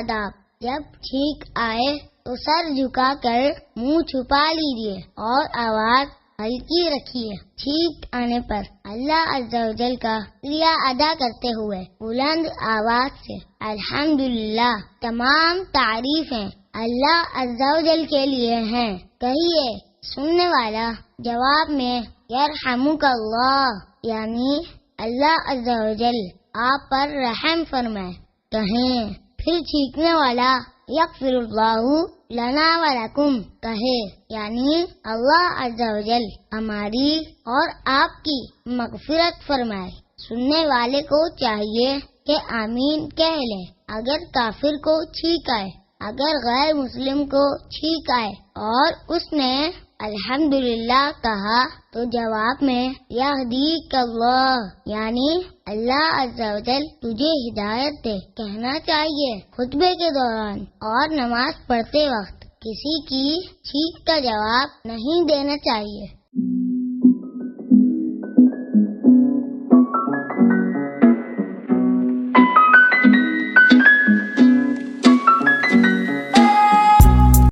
آداب: جب چھینک آئے تو سر جھکا کر منہ چھپا لیجیے اور آواز ہلکی رکھیے۔ چھینک آنے پر اللہ عز و جل کا شکریہ ادا کرتے ہوئے بلند آواز سے الحمدللہ، تمام تعریفیں اللہ عز و جل کے لیے ہیں، کہیے۔ سننے والا جواب میں یرحمک اللہ، یعنی اللہ عز و جل آپ پر رحم فرمائے کہیں۔ پھر چھینکنے والا یغفر اللہ لنا ولکم کہے، یعنی اللہ عز و جل ہماری اور آپ کی مغفرت فرمائے۔ سننے والے کو چاہیے کہ آمین کہہ لیں اگر کافر کو چھینک آئے، اگر غیر مسلم کو چھینک آئے اور اس نے الحمدللہ کہا تو جواب میں یہدیک اللہ، یعنی اللہ عز و جل تجھے ہدایت دے کہنا چاہیے۔ خطبے کے دوران اور نماز پڑھتے وقت کسی کی چھینک کا جواب نہیں دینا چاہیے۔